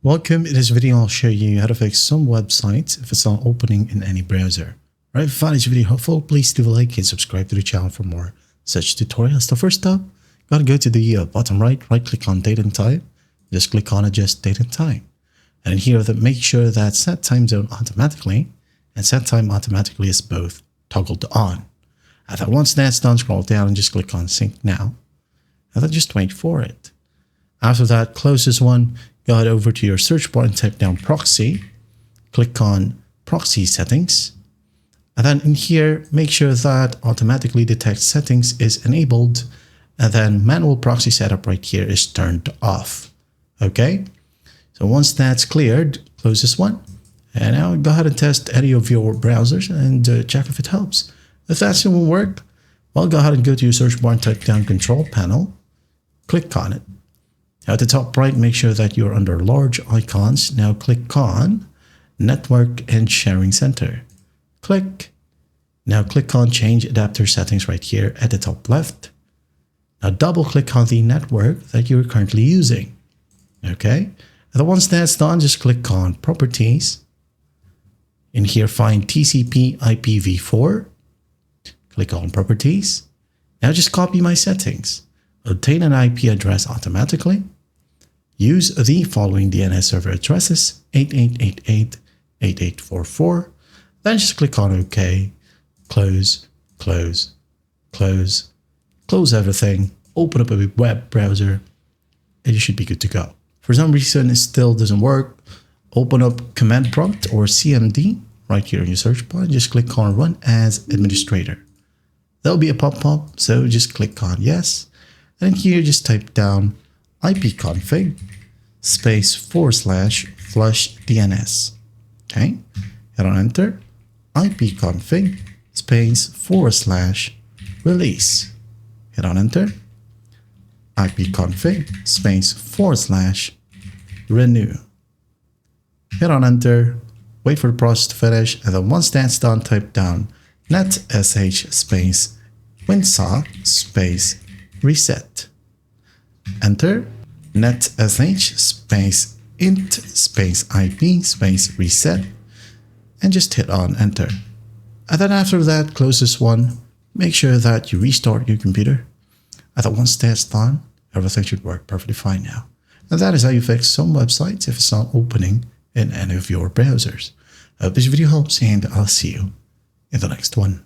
Welcome. In this video, I'll show you how to fix some websites if it's not opening in any browser. Right, if you found this video helpful, please leave a like and subscribe to the channel for more such tutorials. So first up, you gotta go to the bottom right click on date and time. Just click on adjust date and time. And in here, make sure that set time zone automatically and set time automatically is both toggled on. And then once that's done, scroll down and just click on sync now. And then just wait for it. After that, close this one. Go ahead over to your search bar and type down proxy. Click on proxy settings. And then in here, make sure that automatically detect settings is enabled. And then manual proxy setup right here is turned off. Okay. So once that's cleared, close this one. And now go ahead and test any of your browsers and check if it helps. If that still won't work, well, go ahead and go to your search bar and type down control panel. Click on it. At the top right, make sure that you're under large icons. Now click on Network and Sharing Center. Click. Now click on Change Adapter Settings right here at the top left. Now double click on the network that you're currently using. Okay. And once that's done, just click on Properties. In here, find TCP IPv4. Click on Properties. Now just copy my settings. Obtain an IP address automatically. Use the following DNS server addresses, 8888-8844. Then just click on OK, close, close, close, close everything, open up a web browser, and you should be good to go. For some reason, it still doesn't work. Open up Command Prompt or CMD right here in your search bar. Just click on Run as Administrator. There'll be a pop-up, so just click on Yes. And here, just type down ipconfig space /flush DNS. Okay, hit on enter. ipconfig space /release. Hit on enter. ipconfig space /renew. Hit on enter. Wait for the process to finish, and then once that's done, type down netsh space winsa space reset. Enter netsh space int space IP space reset and just hit on enter. And then after that, close this one. Make sure that you restart your computer. And then once that's done, everything should work perfectly fine now. And that is how you fix some websites if it's not opening in any of your browsers. I hope this video helps, and I'll see you in the next one.